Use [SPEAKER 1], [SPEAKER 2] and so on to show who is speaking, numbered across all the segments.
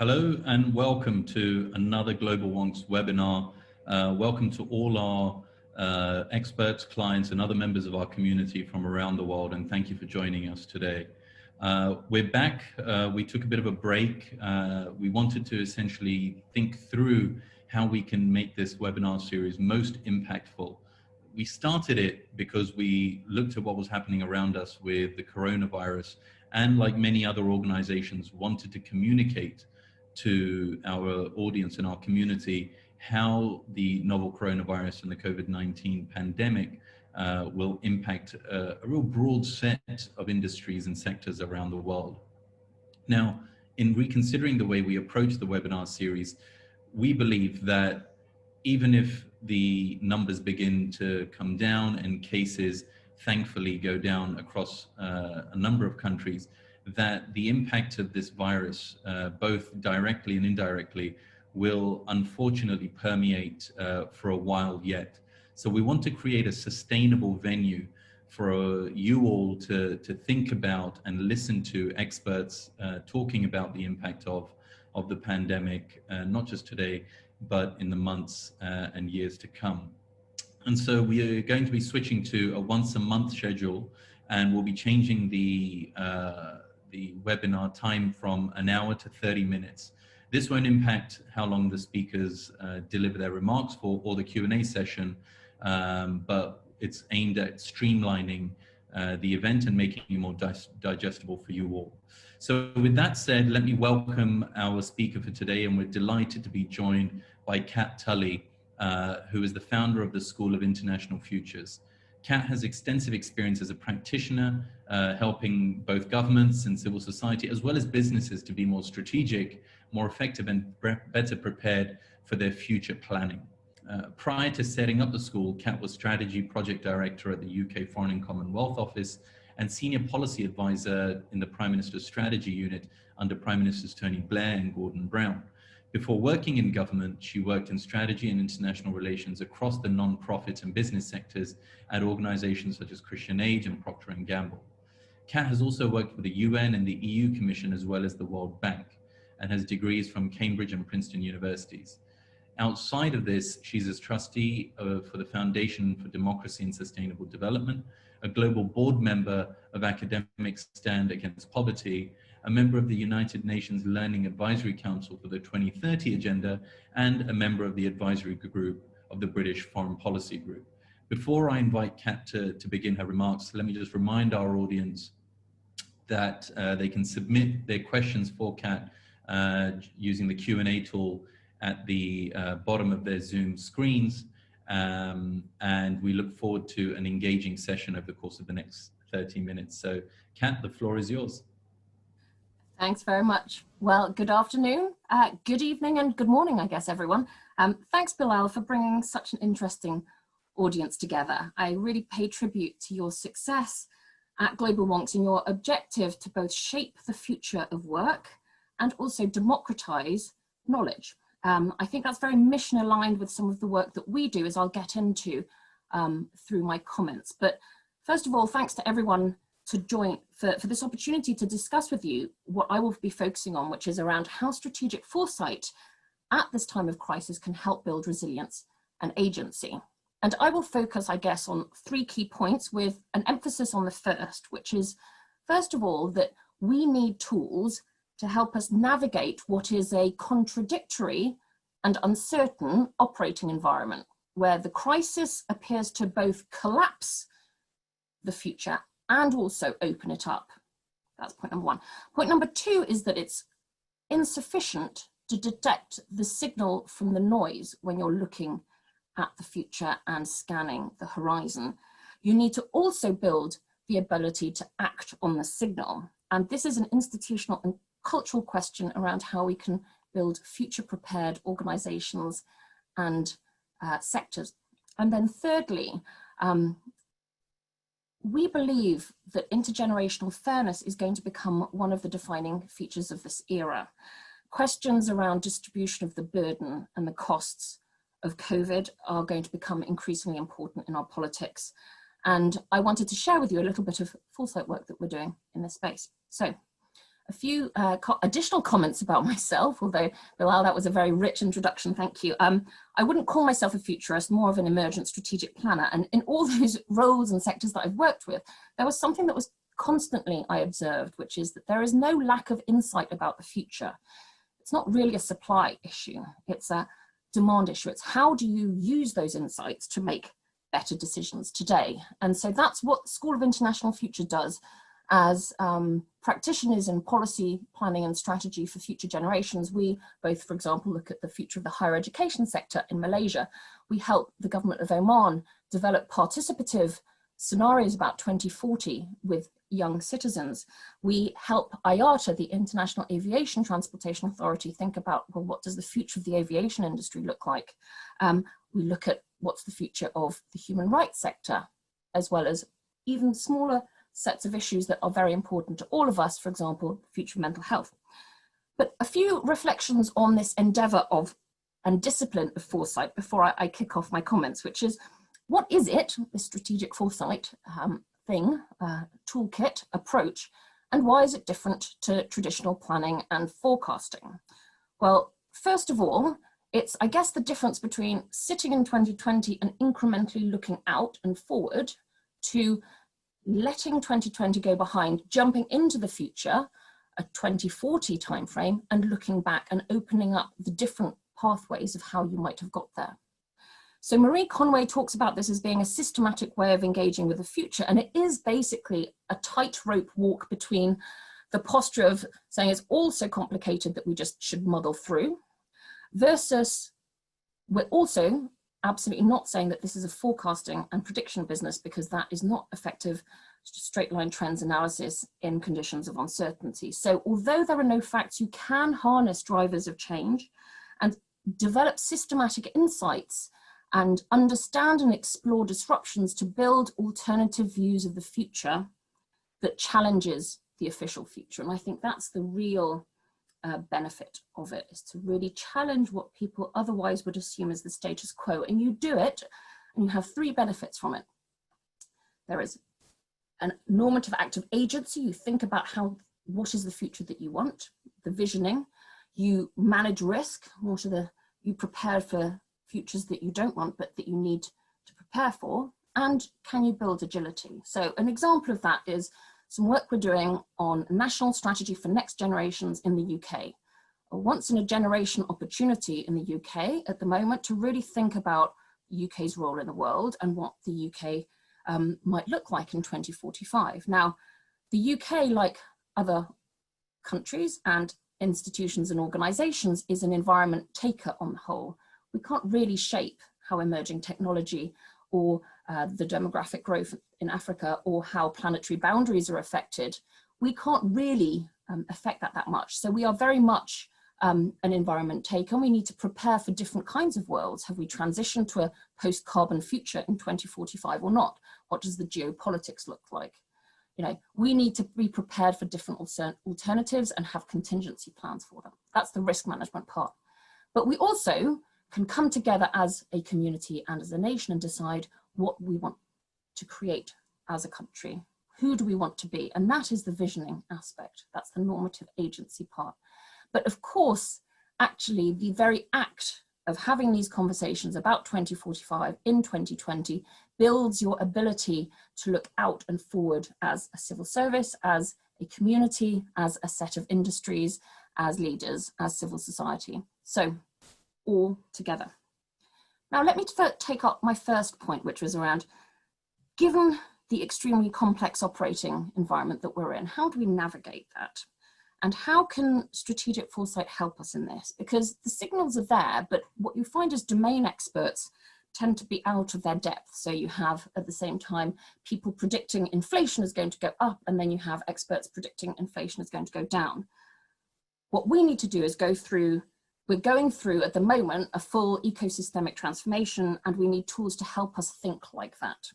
[SPEAKER 1] Hello and welcome to another Global Wonks webinar. Welcome to all our experts, clients and other members of our community from around the world, and thank you for joining us today. We're back. We took a bit of a break. We wanted to essentially think through how we can make this webinar series most impactful. We started it because we looked at what was happening around us with the coronavirus, and like many other organizations, wanted to communicate to our audience and our community how the novel coronavirus and the COVID-19 pandemic will impact a real broad set of industries and sectors around the world. Now, in reconsidering the way we approach the webinar series, we believe that even if the numbers begin to come down and cases thankfully go down across a number of countries, that the impact of this virus, both directly and indirectly, will unfortunately permeate for a while yet. So we want to create a sustainable venue for you all to think about and listen to experts talking about the impact of the pandemic, not just today, but in the months and years to come. And so we are going to be switching to a once-a-month schedule, and we'll be changing the webinar time from an hour to 30 minutes. This won't impact how long the speakers deliver their remarks for or the Q&A session, but it's aimed at streamlining the event and making it more digestible for you all. So with that said, let me welcome our speaker for today, and we're delighted to be joined by Cat Tully, who is the founder of the School of International Futures. Cat has extensive experience as a practitioner, helping both governments and civil society, as well as businesses, to be more strategic, more effective, and better prepared for their future planning. Prior to setting up the school, Cat was strategy project director at the UK Foreign and Commonwealth Office and senior policy advisor in the Prime Minister's strategy unit under Prime Ministers Tony Blair and Gordon Brown. Before working in government, she worked in strategy and international relations across the non-profit and business sectors at organizations such as Christian Aid and Procter and Gamble. Cat has also worked for the UN and the EU Commission, as well as the World Bank, and has degrees from Cambridge and Princeton universities. Outside of this, she's a trustee for the Foundation for Democracy and Sustainable Development, a global board member of Academics Stand Against Poverty, a member of the United Nations Learning Advisory Council for the 2030 Agenda, and a member of the advisory group of the British Foreign Policy Group. Before I invite Cat to begin her remarks, let me just remind our audience that they can submit their questions for Cat using the Q&A tool at the bottom of their Zoom screens. And we look forward to an engaging session over the course of the next 30 minutes. So Cat, the floor is yours.
[SPEAKER 2] Thanks very much. Well, good afternoon, good evening, and good morning, I guess, everyone. Thanks, Bilal, for bringing such an interesting audience together. I really pay tribute to your success at Global Wonks and your objective to both shape the future of work and also democratize knowledge. I think that's very mission aligned with some of the work that we do, as I'll get into through my comments. But first of all, thanks to everyone to join for this opportunity to discuss with you what I will be focusing on, which is around how strategic foresight at this time of crisis can help build resilience and agency. And I will focus, I guess, on three key points with an emphasis on the first, which is, first of all, that we need tools to help us navigate what is a contradictory and uncertain operating environment, where the crisis appears to both collapse the future and also open it up. That's point number one. Point number two is that it's insufficient to detect the signal from the noise when you're looking at the future and scanning the horizon. You need to also build the ability to act on the signal. And this is an institutional and cultural question around how we can build future prepared organizations and sectors. And then thirdly, we believe that intergenerational fairness is going to become one of the defining features of this era. Questions around distribution of the burden and the costs of COVID are going to become increasingly important in our politics. And I wanted to share with you a little bit of foresight work that we're doing in this space. So a few additional comments about myself, although, Bilal, that was a very rich introduction, thank you. I wouldn't call myself a futurist, more of an emergent strategic planner. And in all those roles and sectors that I've worked with, there was something that was constantly I observed, which is that there is no lack of insight about the future. It's not really a supply issue, it's a demand issue. It's how do you use those insights to make better decisions today? And so that's what School of International Future does as practitioners in policy planning and strategy for future generations. We both, for example, look at the future of the higher education sector in Malaysia. We help the government of Oman develop participative scenarios about 2040 with young citizens. We help IATA, the International Aviation Transportation Authority, think about, well, what does the future of the aviation industry look like? We look at what's the future of the human rights sector, as well as even smaller sets of issues that are very important to all of us, for example, the future of mental health. But a few reflections on this endeavor of and discipline of foresight before I kick off my comments, which is, what is it, this strategic foresight toolkit, approach, and why is it different to traditional planning and forecasting? Well, first of all, it's, I guess, the difference between sitting in 2020 and incrementally looking out and forward to letting 2020 go behind, jumping into the future, a 2040 timeframe, and looking back and opening up the different pathways of how you might have got there. So Marie Conway talks about this as being a systematic way of engaging with the future, and it is basically a tightrope walk between the posture of saying it's all so complicated that we just should muddle through, versus we're also absolutely not saying that this is a forecasting and prediction business, because that is not effective straight line trends analysis in conditions of uncertainty. So although there are no facts, you can harness drivers of change and develop systematic insights and understand and explore disruptions to build alternative views of the future that challenges the official future. And I think that's the real benefit of it, is to really challenge what people otherwise would assume is the status quo. And you do it, and you have three benefits from it. There is a normative act of agency. You think about what is the future that you want, the visioning. You manage risk. You prepare for futures that you don't want, but that you need to prepare for. And can you build agility? So an example of that is some work we're doing on national strategy for next generations in the UK. A once in a generation opportunity in the UK at the moment to really think about the UK's role in the world and what the UK might look like in 2045. Now, the UK, like other countries and institutions and organizations, is an environment taker on the whole. We can't really shape how emerging technology or the demographic growth in Africa or how planetary boundaries are affected. We can't really affect that much. So we are very much an environment taker. We need to prepare for different kinds of worlds. Have we transitioned to a post-carbon future in 2045 or not? What does the geopolitics look like? You know, we need to be prepared for different alternatives and have contingency plans for them. That's the risk management part. But we also can come together as a community and as a nation and decide what we want to create as a country. Who do we want to be? And that is the visioning aspect. That's the normative agency part. But of course, actually, the very act of having these conversations about 2045 in 2020 builds your ability to look out and forward as a civil service, as a community, as a set of industries, as leaders, as civil society. So all together. Now, let me take up my first point, which was around, given the extremely complex operating environment that we're in, how do we navigate that? And how can strategic foresight help us in this? Because the signals are there, but what you find is domain experts tend to be out of their depth. So you have, at the same time, people predicting inflation is going to go up, and then you have experts predicting inflation is going to go down. What we need to do is we're going through at the moment a full ecosystemic transformation, and we need tools to help us think like that.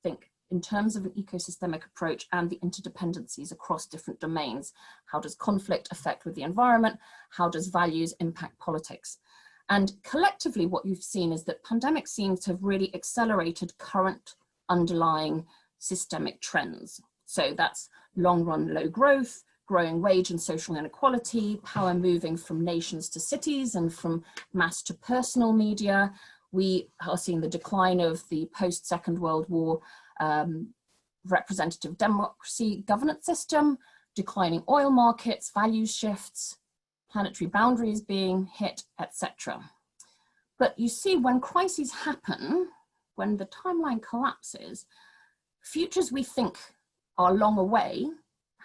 [SPEAKER 2] Think in terms of an ecosystemic approach and the interdependencies across different domains. How does conflict affect with the environment? How does values impact politics? And collectively, what you've seen is that pandemic seems to have really accelerated current underlying systemic trends. So that's long run low growth, growing wage and social inequality, power moving from nations to cities and from mass to personal media. We are seeing the decline of the post-Second World War representative democracy governance system, declining oil markets, value shifts, planetary boundaries being hit, etc. But you see, when crises happen, when the timeline collapses, futures we think are long away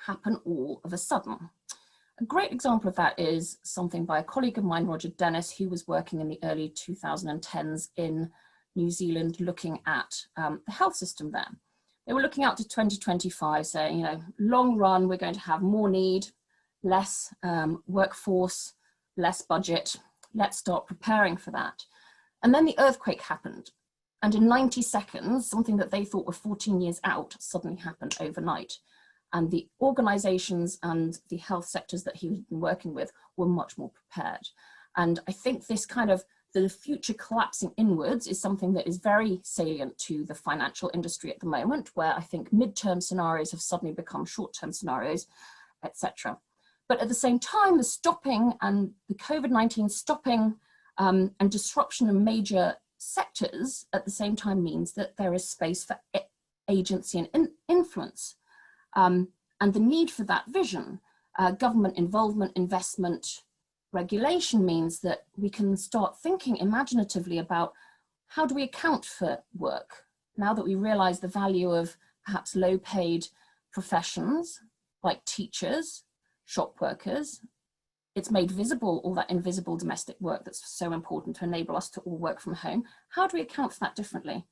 [SPEAKER 2] happen all of a sudden. A great example of that is something by a colleague of mine, Roger Dennis, who was working in the early 2010s in New Zealand, looking at the health system there. They were looking out to 2025, saying, you know, long run, we're going to have more need, less workforce, less budget. Let's start preparing for that. And then the earthquake happened. And in 90 seconds, something that they thought were 14 years out suddenly happened overnight. And the organizations and the health sectors that he had been working with were much more prepared. And I think this kind of the future collapsing inwards is something that is very salient to the financial industry at the moment, where I think midterm scenarios have suddenly become short-term scenarios, etc. But at the same time, the stopping and the COVID-19 stopping and disruption in major sectors at the same time means that there is space for agency and influence. And the need for that vision, government involvement, investment, regulation means that we can start thinking imaginatively about how do we account for work now that we realize the value of perhaps low paid professions like teachers, shop workers. It's made visible all that invisible domestic work that's so important to enable us to all work from home. How do we account for that differently?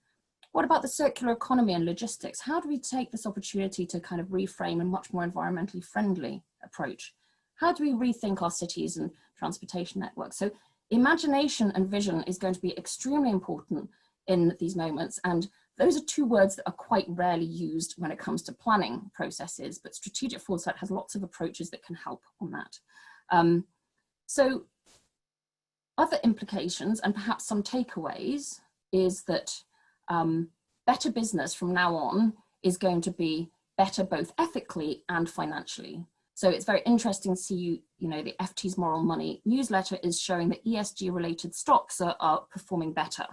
[SPEAKER 2] What about the circular economy and logistics? How do we take this opportunity to kind of reframe a much more environmentally friendly approach? How do we rethink our cities and transportation networks? So imagination and vision is going to be extremely important in these moments. And those are two words that are quite rarely used when it comes to planning processes, but strategic foresight has lots of approaches that can help on that. So other implications and perhaps some takeaways is that better business from now on is going to be better both ethically and financially. So it's very interesting to see, you know, the FT's Moral Money newsletter is showing that ESG related stocks are performing better.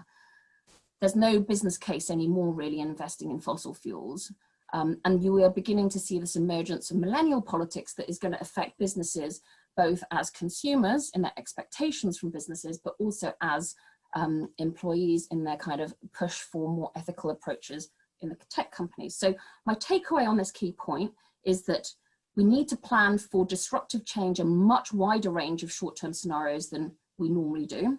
[SPEAKER 2] There's no business case anymore really investing in fossil fuels. And you are beginning to see this emergence of millennial politics that is going to affect businesses both as consumers in their expectations from businesses, but also as employees in their kind of push for more ethical approaches in the tech companies. So my takeaway on this key point is that we need to plan for disruptive change, a much wider range of short-term scenarios than we normally do,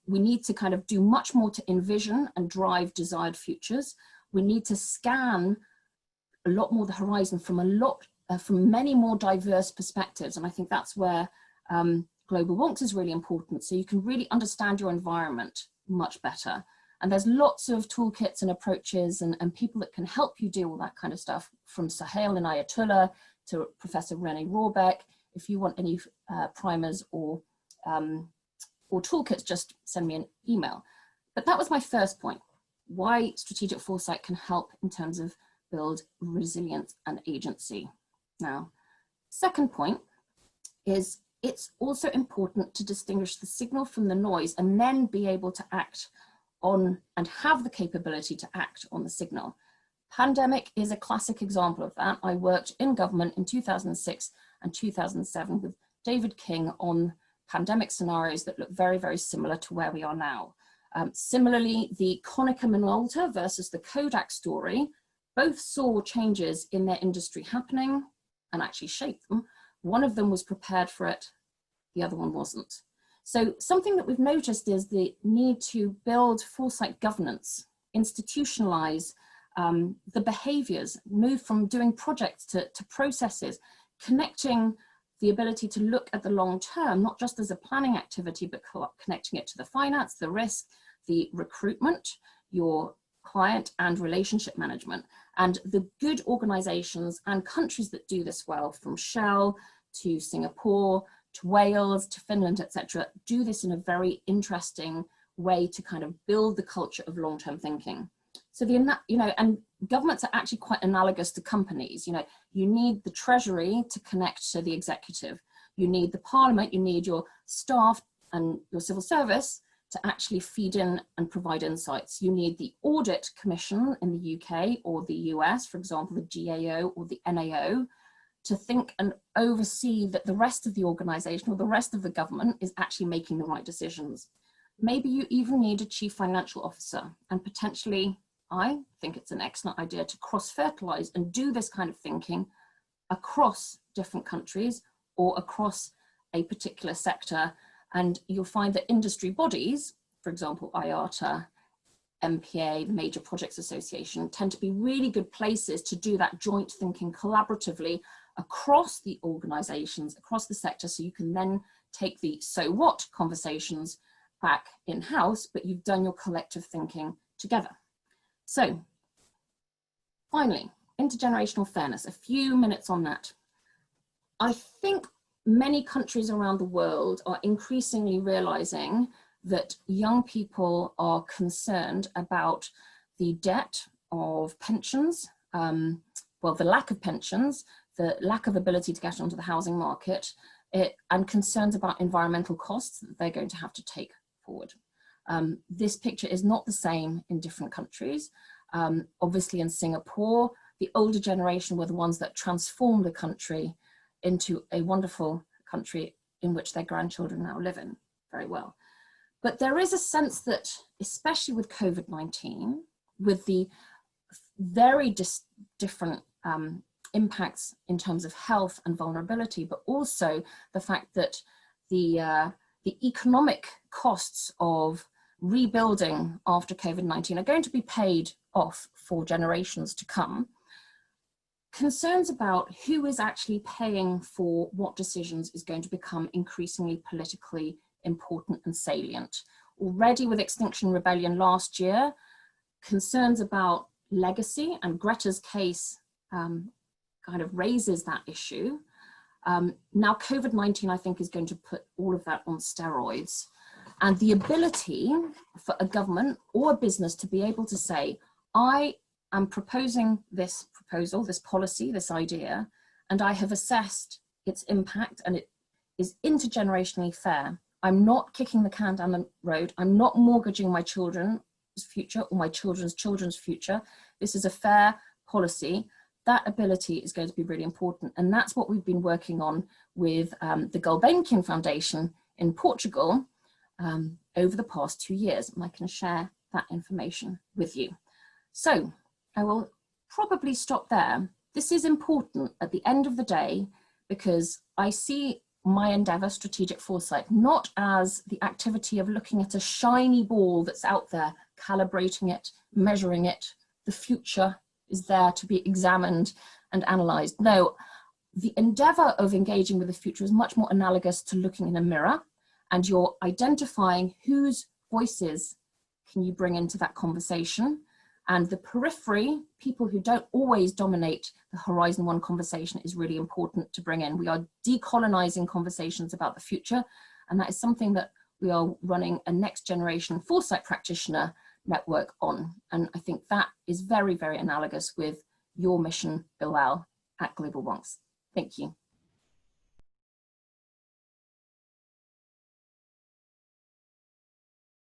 [SPEAKER 2] we need to kind of do much more to envision and drive desired futures. We need to scan a lot more the horizon from from many more diverse perspectives. And I think that's where Global Wonks is really important. So you can really understand your environment much better. And there's lots of toolkits and approaches and people that can help you do all that kind of stuff, from Sahel and Ayatollah to Professor René Rohrbeck. If you want any primers or toolkits, just send me an email. But that was my first point, why strategic foresight can help in terms of build resilience and agency. Now, second point is it's also important to distinguish the signal from the noise and then be able to act on and have the capability to act on the signal. Pandemic is a classic example of that. I worked in government in 2006 and 2007 with David King on pandemic scenarios that look very, very similar to where we are now. Similarly, the Konica Minolta versus the Kodak story, both saw changes in their industry happening and actually shaped them. One of them was prepared for it, the other one wasn't. So something that we've noticed is the need to build foresight governance, institutionalize the behaviors, move from doing projects to processes, connecting the ability to look at the long term, not just as a planning activity, but connecting it to the finance, the risk, the recruitment, your client and relationship management. And the good organizations and countries that do this well, from Shell to Singapore, to Wales, to Finland, etc., do this in a very interesting way to kind of build the culture of long-term thinking. So and governments are actually quite analogous to companies. You need the treasury to connect to the executive. You need the parliament, you need your staff and your civil service to actually feed in and provide insights. You need the audit commission in the UK or the US, for example, the GAO or the NAO, to think and oversee that the rest of the organization or the rest of the government is actually making the right decisions. Maybe you even need a chief financial officer, and potentially, I think it's an excellent idea to cross-fertilize and do this kind of thinking across different countries or across a particular sector. And you'll find that industry bodies, for example, IATA, MPA, the Major Projects Association, tend to be really good places to do that joint thinking collaboratively across the organizations, across the sector, so you can then take the so what conversations back in-house, but you've done your collective thinking together. So finally, intergenerational fairness, a few minutes on that. I think many countries around the world are increasingly realizing that young people are concerned about the debt of pensions, well, the lack of pensions, the lack of ability to get onto the housing market, and concerns about environmental costs that they're going to have to take forward. This picture is not the same in different countries. Obviously in Singapore, the older generation were the ones that transformed the country into a wonderful country in which their grandchildren now live in very well. But there is a sense that, especially with COVID-19, with the very different impacts in terms of health and vulnerability, but also the fact that the economic costs of rebuilding after COVID-19 are going to be paid off for generations to come. Concerns about who is actually paying for what decisions is going to become increasingly politically important and salient. Already with Extinction Rebellion last year, concerns about legacy, and Greta's case kind of raises that issue. Now COVID-19, I think, is going to put all of that on steroids. And the ability for a government or a business to be able to say, I am proposing this proposal, this policy, this idea, and I have assessed its impact and it is intergenerationally fair. I'm not kicking the can down the road. I'm not mortgaging my children's future or my children's children's future. This is a fair policy. That ability is going to be really important. And that's what we've been working on with the Gulbenkian Foundation in Portugal over the past 2 years. And I can share that information with you. So I will probably stop there. This is important at the end of the day, because I see my endeavor, Strategic Foresight, not as the activity of looking at a shiny ball that's out there, calibrating it, measuring it. The future is there to be examined and analyzed. No, the endeavor of engaging with the future is much more analogous to looking in a mirror, and you're identifying whose voices can you bring into that conversation. And the periphery, people who don't always dominate the Horizon 1 conversation, is really important to bring in. We are decolonizing conversations about the future, and that is something that we are running a next generation foresight practitioner network on. And I think that is very, very analogous with your mission, Bilal, at Global Wonks. Thank you.